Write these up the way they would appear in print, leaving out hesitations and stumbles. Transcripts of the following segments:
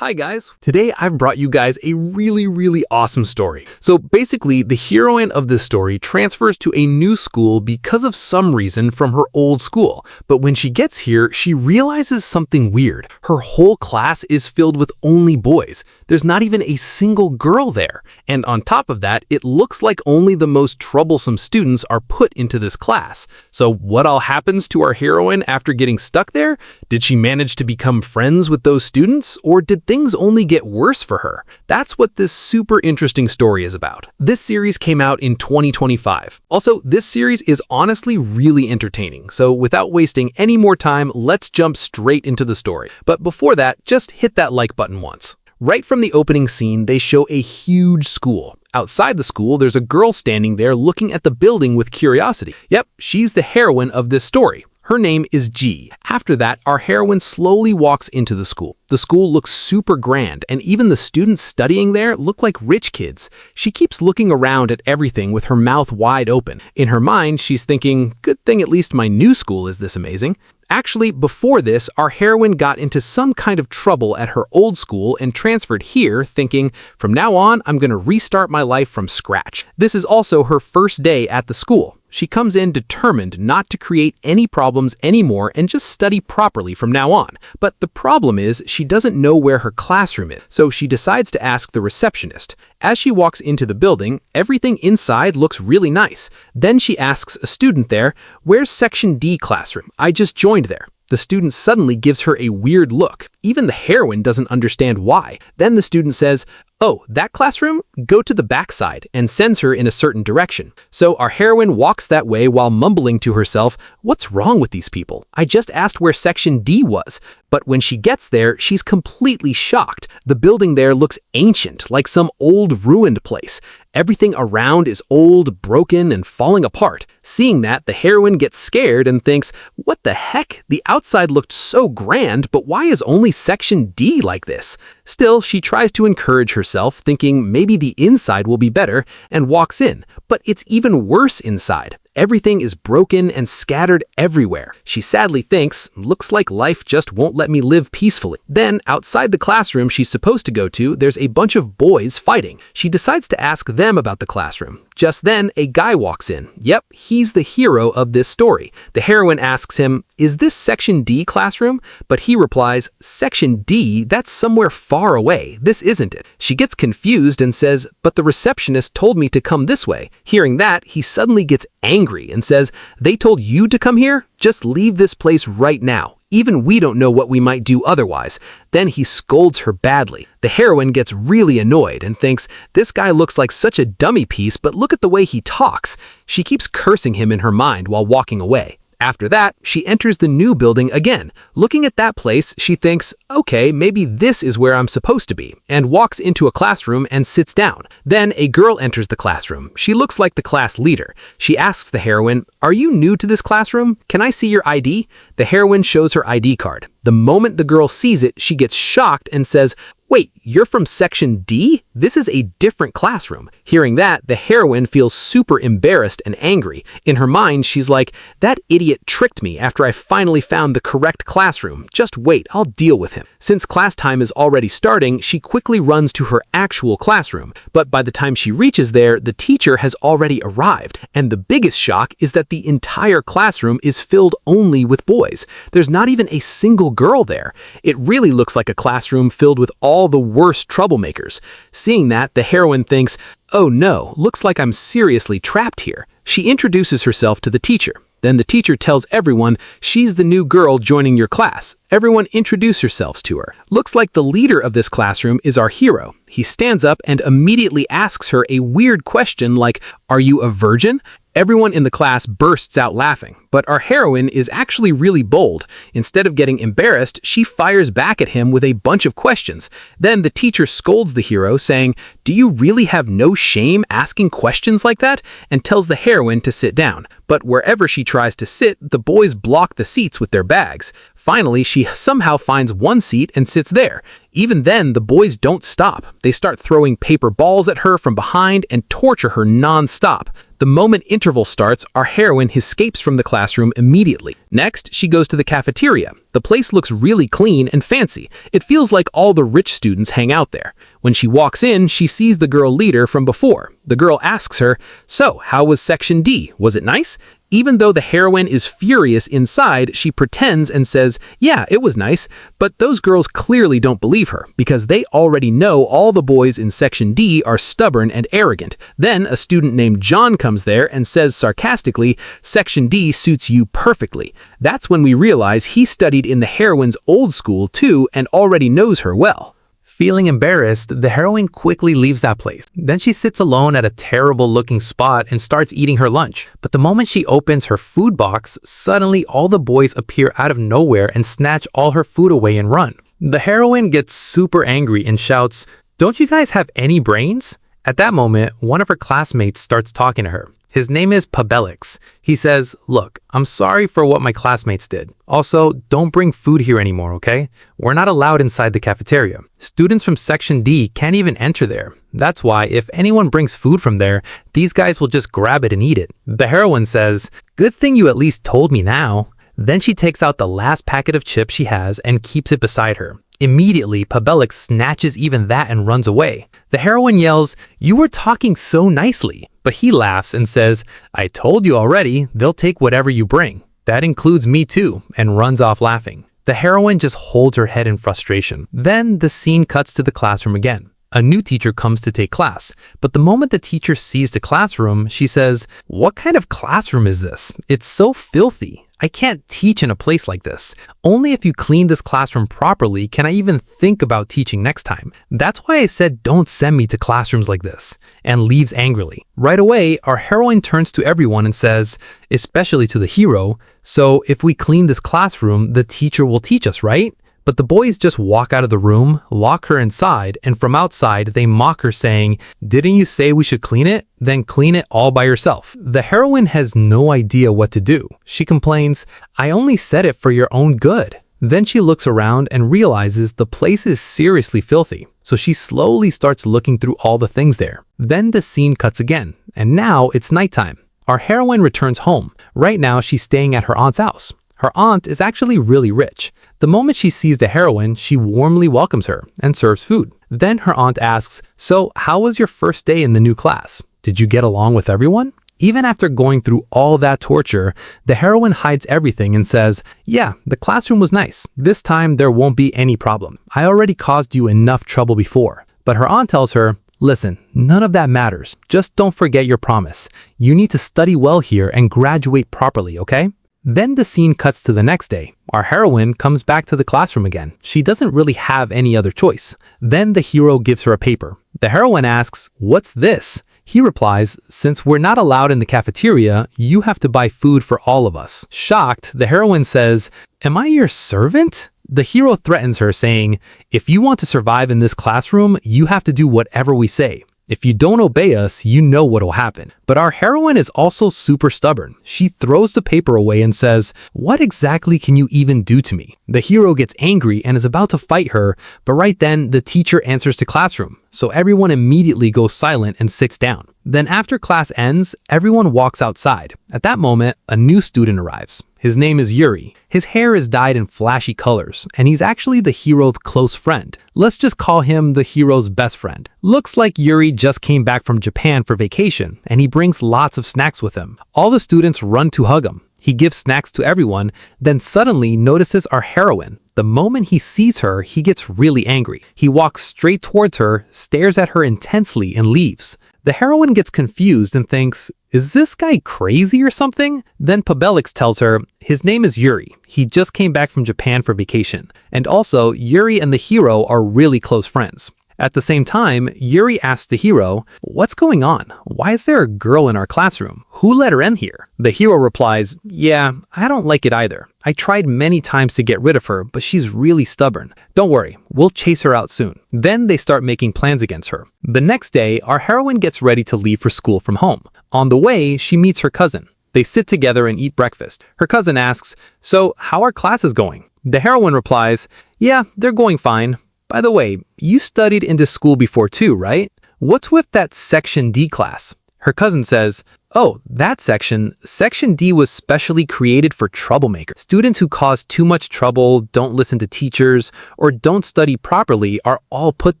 Hi guys! Today I've brought you guys a really awesome story. So basically, the heroine of this story transfers to a new school because of some reason from her old school. But when she gets here, she realizes something weird. Her whole class is filled with only boys. There's not even a single girl there. And on top of that, it looks like only the most troublesome students are put into this class. So what all happens to our heroine after getting stuck there? Did she manage to become friends with those students? Or did things only get worse for her? That's what this super interesting story is about. This series came out in 2025. Also, this series is honestly really entertaining. So without wasting any more time, let's jump straight into the story. But before that, just hit that like button once. Right from the opening scene, they show a huge school. Outside the school, there's a girl standing there looking at the building with curiosity. Yep, she's the heroine of this story. Her name is G. After that, our heroine slowly walks into the school. The school looks super grand, and even the students studying there look like rich kids. She keeps looking around at everything with her mouth wide open. In her mind, she's thinking, good thing at least my new school is this amazing. Actually, before this, our heroine got into some kind of trouble at her old school and transferred here, thinking, from now on, I'm going to restart my life from scratch. This is also her first day at the school. She comes in determined not to create any problems anymore and just study properly from now on. But the problem is she doesn't know where her classroom is, so she decides to ask the receptionist. As she walks into the building, everything inside looks really nice. Then she asks a student there, "Where's section D classroom? I just joined there." The student suddenly gives her a weird look. Even the heroine doesn't understand why. Then the student says, "Oh, that classroom? Go to the backside," and sends her in a certain direction. So our heroine walks that way while mumbling to herself, "What's wrong with these people? I just asked where section D was." But when she gets there, she's completely shocked. The building there looks ancient, like some old ruined place. Everything around is old, broken, and falling apart. Seeing that, the heroine gets scared and thinks, what the heck? The outside looked so grand, but why is only section D like this? Still, she tries to encourage herself, thinking maybe the inside will be better, and walks in. But it's even worse inside. Everything is broken and scattered everywhere. She sadly thinks, looks like life just won't let me live peacefully. Then, outside the classroom she's supposed to go to, there's a bunch of boys fighting. She decides to ask them about the classroom. Just then, a guy walks in. Yep, he's the hero of this story. The heroine asks him, "Is this section D classroom?" But he replies, "Section D? That's somewhere far away. This isn't it." She gets confused and says, "But the receptionist told me to come this way." Hearing that, he suddenly gets angry and says, "They told you to come here? Just leave this place right now. Even we don't know what we might do otherwise." Then he scolds her badly. The heroine gets really annoyed and thinks, this guy looks like such a dummy piece, but look at the way he talks. She keeps cursing him in her mind while walking away. After that, she enters the new building again. Looking at that place, she thinks, okay, maybe this is where I'm supposed to be, and walks into a classroom and sits down. Then a girl enters the classroom. She looks like the class leader. She asks the heroine, "Are you new to this classroom? Can I see your ID?" The heroine shows her ID card. The moment the girl sees it, she gets shocked and says, "Wait, you're from section D? This is a different classroom." Hearing that, the heroine feels super embarrassed and angry. In her mind, she's like, that idiot tricked me after I finally found the correct classroom. Just wait, I'll deal with him. Since class time is already starting, she quickly runs to her actual classroom. But by the time she reaches there, the teacher has already arrived. And the biggest shock is that the entire classroom is filled only with boys. There's not even a single girl there. It really looks like a classroom filled with all the worst troublemakers. Seeing that, the heroine thinks, oh no, looks like I'm seriously trapped here. She introduces herself to the teacher. Then the teacher tells everyone she's the new girl joining your class. Everyone introduce yourselves to her. Looks like the leader of this classroom is our hero. He stands up and immediately asks her a weird question like, "Are you a virgin?" Everyone in the class bursts out laughing, but our heroine is actually really bold. Instead of getting embarrassed, she fires back at him with a bunch of questions. Then the teacher scolds the hero, saying, "Do you really have no shame asking questions like that?" and tells the heroine to sit down. But wherever she tries to sit, the boys block the seats with their bags. Finally, she somehow finds one seat and sits there. Even then, the boys don't stop. They start throwing paper balls at her from behind and torture her non-stop. The moment interval starts, our heroine escapes from the classroom immediately. Next, she goes to the cafeteria. The place looks really clean and fancy. It feels like all the rich students hang out there. When she walks in, she sees the girl leader from before. The girl asks her, "So, how was Section D? Was it nice?" Even though the heroine is furious inside, she pretends and says, "Yeah, it was nice," but those girls clearly don't believe her because they already know all the boys in Section D are stubborn and arrogant. Then a student named John comes there and says sarcastically, "Section D suits you perfectly." That's when we realize he studied in the heroine's old school too and already knows her well. Feeling embarrassed, the heroine quickly leaves that place. Then she sits alone at a terrible-looking spot and starts eating her lunch. But the moment she opens her food box, suddenly all the boys appear out of nowhere and snatch all her food away and run. The heroine gets super angry and shouts, "Don't you guys have any brains?" At that moment, one of her classmates starts talking to her. His name is Pabelix. He says, "Look, I'm sorry for what my classmates did. Also, don't bring food here anymore, okay? We're not allowed inside the cafeteria. Students from Section D can't even enter there. That's why if anyone brings food from there, these guys will just grab it and eat it." The heroine says, "Good thing you at least told me now." Then she takes out the last packet of chips she has and keeps it beside her. Immediately, Pabelix snatches even that and runs away. The heroine yells, "You were talking so nicely." But he laughs and says, "I told you already, they'll take whatever you bring. That includes me too," and runs off laughing. The heroine just holds her head in frustration. Then the scene cuts to the classroom again. A new teacher comes to take class, but the moment the teacher sees the classroom, she says, "What kind of classroom is this? It's so filthy. I can't teach in a place like this. Only if you clean this classroom properly can I even think about teaching next time. That's why I said don't send me to classrooms like this," and leaves angrily. Right away, our heroine turns to everyone and says, especially to the hero, "So if we clean this classroom, the teacher will teach us, right?" But the boys just walk out of the room, lock her inside, and from outside, they mock her saying, "Didn't you say we should clean it? Then clean it all by yourself." The heroine has no idea what to do. She complains, "I only said it for your own good." Then she looks around and realizes the place is seriously filthy. So she slowly starts looking through all the things there. Then the scene cuts again, and now it's nighttime. Our heroine returns home. Right now, she's staying at her aunt's house. Her aunt is actually really rich. The moment she sees the heroine, she warmly welcomes her and serves food. Then her aunt asks, "So how was your first day in the new class? Did you get along with everyone?" Even after going through all that torture, the heroine hides everything and says, "Yeah, the classroom was nice. This time there won't be any problem. I already caused you enough trouble before." But her aunt tells her, "Listen, none of that matters. Just don't forget your promise. You need to study well here and graduate properly, okay?" Then the scene cuts to the next day. Our heroine comes back to the classroom again. She doesn't really have any other choice. Then the hero gives her a paper. The heroine asks, "What's this?" He replies, "Since we're not allowed in the cafeteria, you have to buy food for all of us." Shocked, the heroine says, "Am I your servant?" The hero threatens her, saying, "If you want to survive in this classroom, you have to do whatever we say. If you don't obey us, you know what will happen." But our heroine is also super stubborn. She throws the paper away and says, "What exactly can you even do to me?" The hero gets angry and is about to fight her, but right then the teacher answers the classroom. So everyone immediately goes silent and sits down. Then after class ends, everyone walks outside. At that moment, a new student arrives. His name is Yuri. His hair is dyed in flashy colors, and he's actually the hero's close friend. Let's just call him the hero's best friend. Looks like Yuri just came back from Japan for vacation, and he brings lots of snacks with him. All the students run to hug him. He gives snacks to everyone, then suddenly notices our heroine. The moment he sees her, he gets really angry. He walks straight towards her, stares at her intensely, and leaves. The heroine gets confused and thinks, "Is this guy crazy or something?" Then Pabelix tells her, his name is Yuri. He just came back from Japan for vacation. And also, Yuri and the hero are really close friends. At the same time, Yuri asks the hero, "What's going on? Why is there a girl in our classroom? Who let her in here?" The hero replies, "Yeah, I don't like it either. I tried many times to get rid of her, but she's really stubborn. Don't worry, we'll chase her out soon." Then they start making plans against her. The next day, our heroine gets ready to leave for school from home. On the way, she meets her cousin. They sit together and eat breakfast. Her cousin asks, "So, how are classes going?" The heroine replies, "Yeah, they're going fine. By the way, you studied in this school before too, right? What's with that Section D class?" Her cousin says, "Oh, that section, Section D was specially created for troublemakers. Students who cause too much trouble, don't listen to teachers, or don't study properly are all put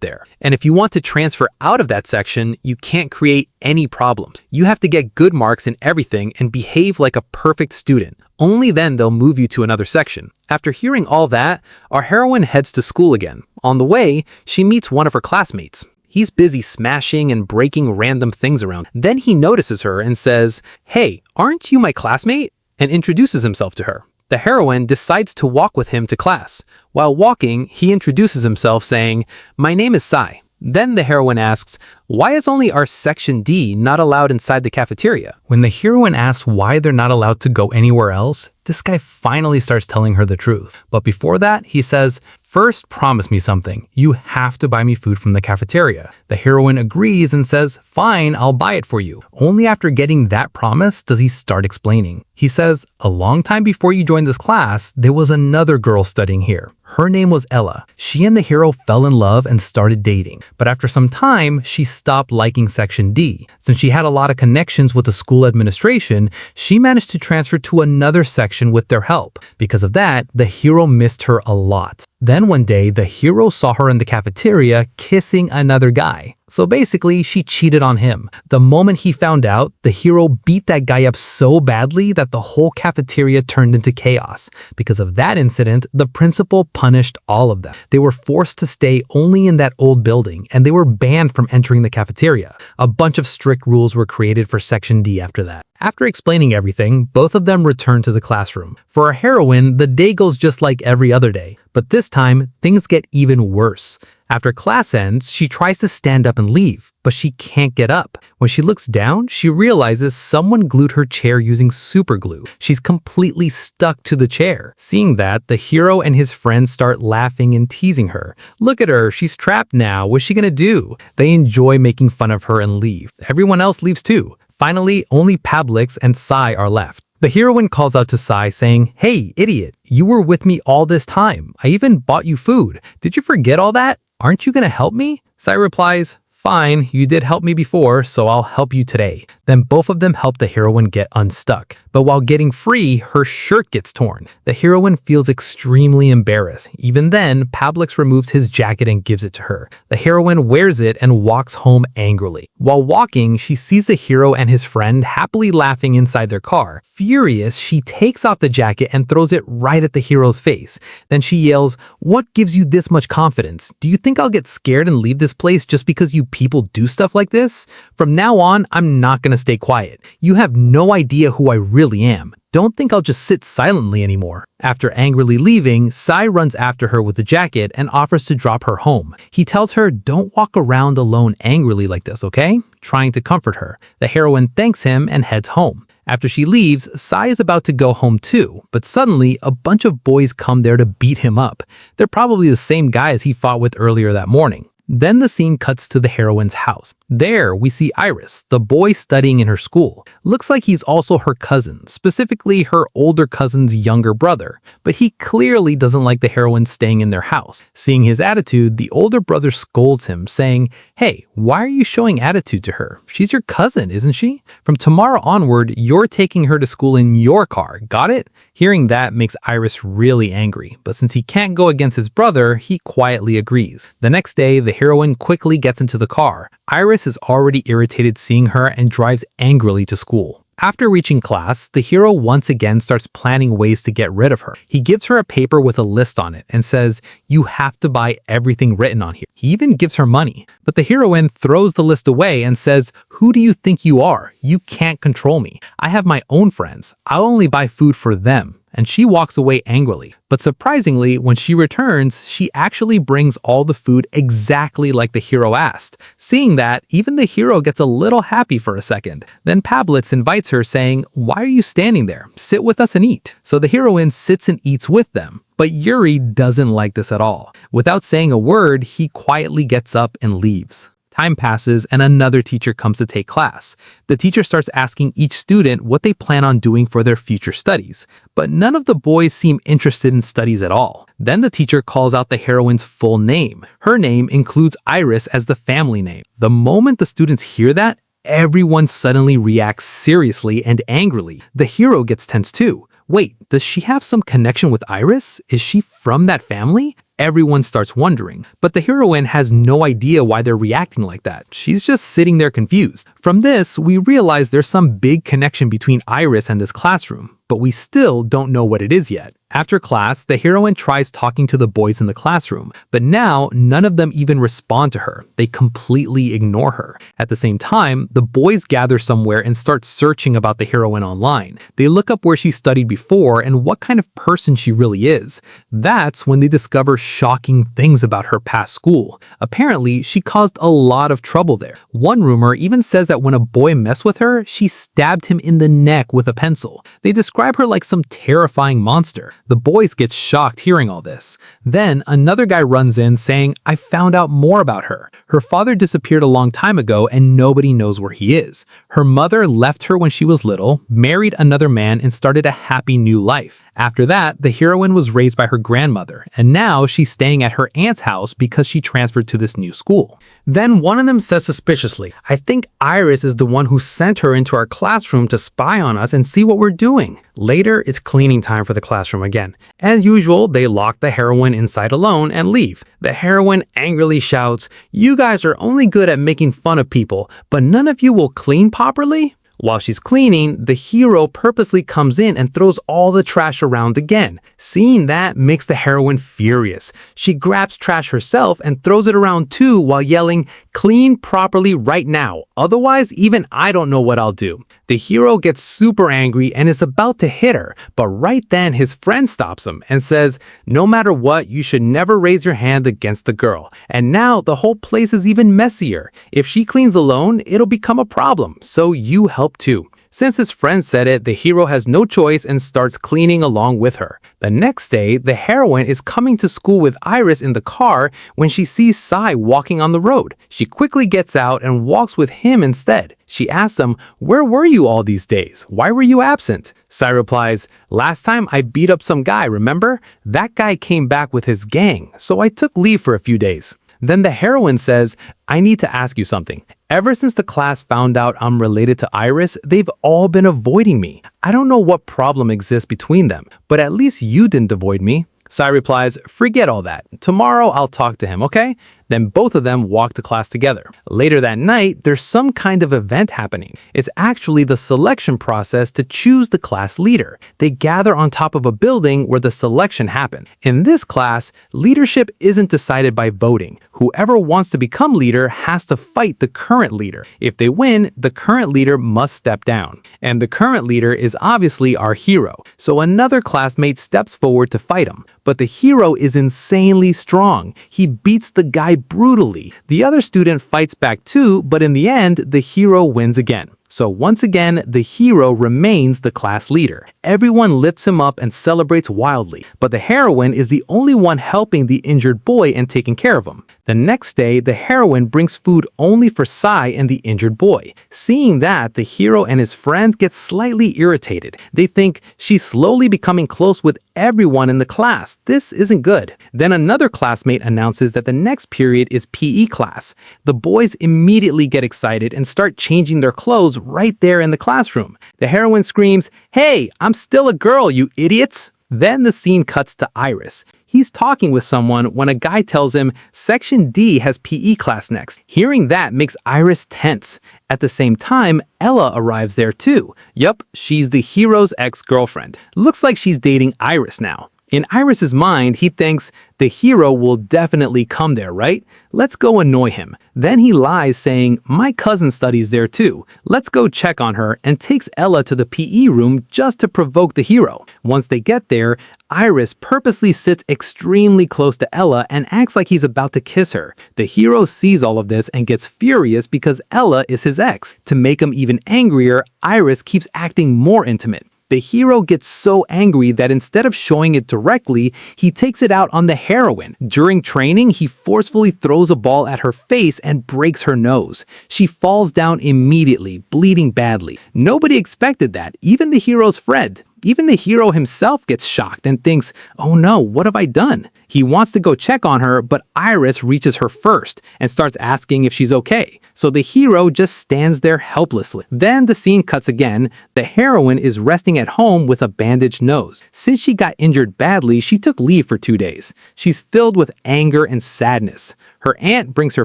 there. And if you want to transfer out of that section, you can't create any problems. You have to get good marks in everything and behave like a perfect student. Only then they'll move you to another section." After hearing all that, our heroine heads to school again. On the way, she meets one of her classmates. He's busy smashing and breaking random things around. Then he notices her and says, "Hey, aren't you my classmate?" and introduces himself to her. The heroine decides to walk with him to class. While walking, he introduces himself saying, "My name is Sai." Then the heroine asks, "Why is only our Section D not allowed inside the cafeteria?" When the heroine asks why they're not allowed to go anywhere else, this guy finally starts telling her the truth. But before that, he says, "First, promise me something. You have to buy me food from the cafeteria." The heroine agrees and says, "Fine, I'll buy it for you." Only after getting that promise does he start explaining. He says, "A long time before you joined this class, there was another girl studying here. Her name was Ella. She and the hero fell in love and started dating. But after some time, she stopped liking Section D. Since she had a lot of connections with the school administration, she managed to transfer to another section with their help. Because of that, the hero missed her a lot. Then one day, the hero saw her in the cafeteria kissing another guy. So basically, she cheated on him. The moment he found out, the hero beat that guy up so badly that the whole cafeteria turned into chaos. Because of that incident, the principal punished all of them. They were forced to stay only in that old building, and they were banned from entering the cafeteria. A bunch of strict rules were created for Section D after that. After explaining everything, both of them return to the classroom. For our heroine, the day goes just like every other day. But this time, things get even worse. After class ends, she tries to stand up and leave, but she can't get up. When she looks down, she realizes someone glued her chair using super glue. She's completely stuck to the chair. Seeing that, the hero and his friends start laughing and teasing her. "Look at her, she's trapped now. What's she gonna do?" They enjoy making fun of her and leave. Everyone else leaves too. Finally, only Pablix and Sai are left. The heroine calls out to Sai saying, "Hey, idiot, you were with me all this time. I even bought you food. Did you forget all that? Aren't you gonna help me?" Sai replies, "Fine, you did help me before, so I'll help you today." Then both of them help the heroine get unstuck. But while getting free, her shirt gets torn. The heroine feels extremely embarrassed. Even then, Pablix removes his jacket and gives it to her. The heroine wears it and walks home angrily. While walking, she sees the hero and his friend happily laughing inside their car. Furious, she takes off the jacket and throws it right at the hero's face. Then she yells, "What gives you this much confidence? Do you think I'll get scared and leave this place just because you people do stuff like this? From now on, I'm not gonna stay quiet. You have no idea who I really am. Don't think I'll just sit silently anymore." After angrily leaving, Sai runs after her with the jacket and offers to drop her home. He tells her, "Don't walk around alone angrily like this, okay?" trying to comfort her. The heroine thanks him and heads home. After she leaves, Sai is about to go home too, but suddenly a bunch of boys come there to beat him up. They're probably the same guys he fought with earlier that morning. Then the scene cuts to the heroine's house. There, we see Iris, the boy studying in her school. Looks like he's also her cousin, specifically her older cousin's younger brother. But he clearly doesn't like the heroine staying in their house. Seeing his attitude, the older brother scolds him, saying, "Hey, why are you showing attitude to her? She's your cousin, isn't she? From tomorrow onward, you're taking her to school in your car, got it?" Hearing that makes Iris really angry, but since he can't go against his brother, he quietly agrees. The next day, the heroine quickly gets into the car. Iris is already irritated seeing her and drives angrily to school. After reaching class, the hero once again starts planning ways to get rid of her. He gives her a paper with a list on it and says, "You have to buy everything written on here." He even gives her money. But the heroine throws the list away and says, "Who do you think you are? You can't control me. I have my own friends. I'll only buy food for them." And she walks away angrily. But surprisingly, when she returns, she actually brings all the food exactly like the hero asked. Seeing that, even the hero gets a little happy for a second. Then Pablitz invites her, saying, "Why are you standing there? Sit with us and eat." So the heroine sits and eats with them. But Yuri doesn't like this at all. Without saying a word, he quietly gets up and leaves. Time passes and another teacher comes to take class. The teacher starts asking each student what they plan on doing for their future studies, but none of the boys seem interested in studies at all. Then the teacher calls out the heroine's full name. Her name includes Iris as the family name. The moment the students hear that, everyone suddenly reacts seriously and angrily. The hero gets tense too. Wait, does she have some connection with Iris? Is she from that family? Everyone starts wondering, but the heroine has no idea why they're reacting like that. She's just sitting there confused. From this, we realize there's some big connection between Iris and this classroom, but we still don't know what it is yet. After class, the heroine tries talking to the boys in the classroom, but now none of them even respond to her. They completely ignore her. At the same time, the boys gather somewhere and start searching about the heroine online. They look up where she studied before and what kind of person she really is. That's when they discover shocking things about her past school. Apparently, she caused a lot of trouble there. One rumor even says that when a boy messed with her, she stabbed him in the neck with a pencil. They describe her like some terrifying monster. The boys get shocked hearing all this. Then another guy runs in saying, "I found out more about her. Her father disappeared a long time ago and nobody knows where he is. Her mother left her when she was little, married another man, and started a happy new life. After that, the heroine was raised by her grandmother, and now she's staying at her aunt's house because she transferred to this new school." Then one of them says suspiciously, "I think Iris is the one who sent her into our classroom to spy on us and see what we're doing." Later, it's cleaning time for the classroom again. As usual, they lock the heroine inside alone and leave. The heroine angrily shouts, "You guys are only good at making fun of people, but none of you will clean properly?" While she's cleaning, the hero purposely comes in and throws all the trash around again. Seeing that makes the heroine furious. She grabs trash herself and throws it around too while yelling, "Clean properly right now, otherwise even I don't know what I'll do." The hero gets super angry and is about to hit her, but right then his friend stops him and says, "No matter what, you should never raise your hand against the girl. And now the whole place is even messier. If she cleans alone, it'll become a problem, so you help too." Since his friend said it, the hero has no choice and starts cleaning along with her. The next day, the heroine is coming to school with Iris in the car when she sees Sai walking on the road. She quickly gets out and walks with him instead. She asks him, "Where were you all these days? Why were you absent?" Sai replies, "Last time I beat up some guy, remember? That guy came back with his gang, so I took leave for a few days." Then the heroine says, "I need to ask you something. Ever since the class found out I'm related to Iris, they've all been avoiding me. I don't know what problem exists between them, but at least you didn't avoid me." Sai replies, "Forget all that. Tomorrow I'll talk to him, okay?" Then both of them walk to class together. Later that night, there's some kind of event happening. It's actually the selection process to choose the class leader. They gather on top of a building where the selection happened. In this class, leadership isn't decided by voting. Whoever wants to become leader has to fight the current leader. If they win, the current leader must step down. And the current leader is obviously our hero. So another classmate steps forward to fight him. But the hero is insanely strong. He beats the guy brutally. The other student fights back too, but in the end, the hero wins again. So once again, the hero remains the class leader. Everyone lifts him up and celebrates wildly, but the heroine is the only one helping the injured boy and taking care of him. The next day, the heroine brings food only for Sai and the injured boy. Seeing that, the hero and his friend get slightly irritated. They think she's slowly becoming close with everyone in the class. This isn't good. Then another classmate announces that the next period is PE class. The boys immediately get excited and start changing their clothes right there in the classroom. The heroine screams, "Hey, I'm still a girl, you idiots!" Then the scene cuts to Iris. He's talking with someone when a guy tells him Section D has PE class next. Hearing that makes Iris tense. At the same time, Ella arrives there too. Yup, she's the hero's ex-girlfriend. Looks like she's dating Iris now. In Iris's mind, he thinks the hero will definitely come there, right? Let's go annoy him. Then he lies saying, "My cousin studies there too. Let's go check on her," and takes Ella to the PE room just to provoke the hero. Once they get there, Iris purposely sits extremely close to Ella and acts like he's about to kiss her. The hero sees all of this and gets furious because Ella is his ex. To make him even angrier, Iris keeps acting more intimate. The hero gets so angry that instead of showing it directly, he takes it out on the heroine. During training, he forcefully throws a ball at her face and breaks her nose. She falls down immediately, bleeding badly. Nobody expected that, even the hero's friend. Even the hero himself gets shocked and thinks, oh no, what have I done? He wants to go check on her, but Iris reaches her first and starts asking if she's okay. So the hero just stands there helplessly. Then the scene cuts again. The heroine is resting at home with a bandaged nose. Since she got injured badly, she took leave for 2 days. She's filled with anger and sadness. Her aunt brings her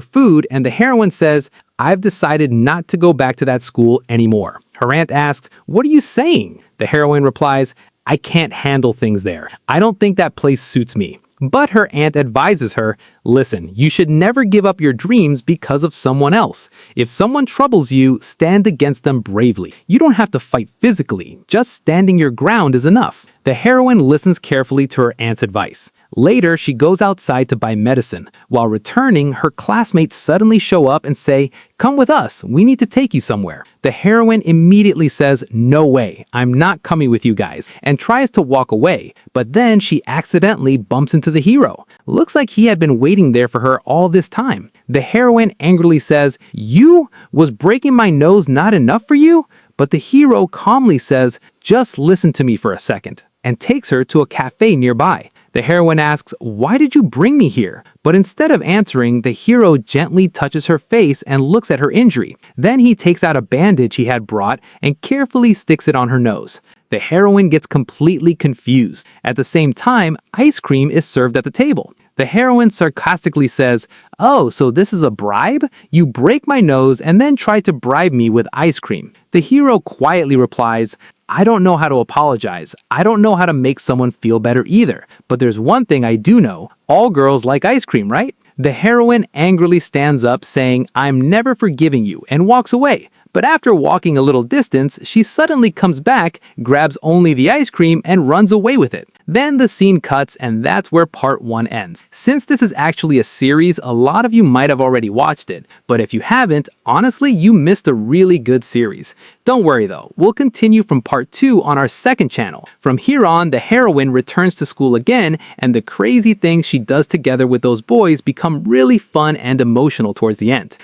food and the heroine says, I've decided not to go back to that school anymore. Her aunt asks, what are you saying? The heroine replies, I can't handle things there. I don't think that place suits me. But her aunt advises her, listen, you should never give up your dreams because of someone else. If someone troubles you, stand against them bravely. You don't have to fight physically. Just standing your ground is enough. The heroine listens carefully to her aunt's advice. Later, she goes outside to buy medicine. While returning, her classmates suddenly show up and say, come with us, we need to take you somewhere. The heroine immediately says, no way, I'm not coming with you guys, and tries to walk away, but then she accidentally bumps into the hero. Looks like he had been waiting there for her all this time. The heroine angrily says, you? Was breaking my nose not enough for you? But the hero calmly says, just listen to me for a second, and takes her to a cafe nearby. The heroine asks, why did you bring me here? But instead of answering, the hero gently touches her face and looks at her injury. Then he takes out a bandage he had brought and carefully sticks it on her nose. The heroine gets completely confused. At the same time, ice cream is served at the table. The heroine sarcastically says, oh, so this is a bribe? You break my nose and then try to bribe me with ice cream. The hero quietly replies, I don't know how to apologize. I don't know how to make someone feel better either. But there's one thing I do know. All girls like ice cream, right? The heroine angrily stands up saying, I'm never forgiving you, and walks away. But after walking a little distance, she suddenly comes back, grabs only the ice cream, and runs away with it. Then the scene cuts, and that's where part 1 ends. Since this is actually a series, a lot of you might have already watched it. But if you haven't, honestly, you missed a really good series. Don't worry though, we'll continue from part 2 on our second channel. From here on, the heroine returns to school again, and the crazy things she does together with those boys become really fun and emotional towards the end.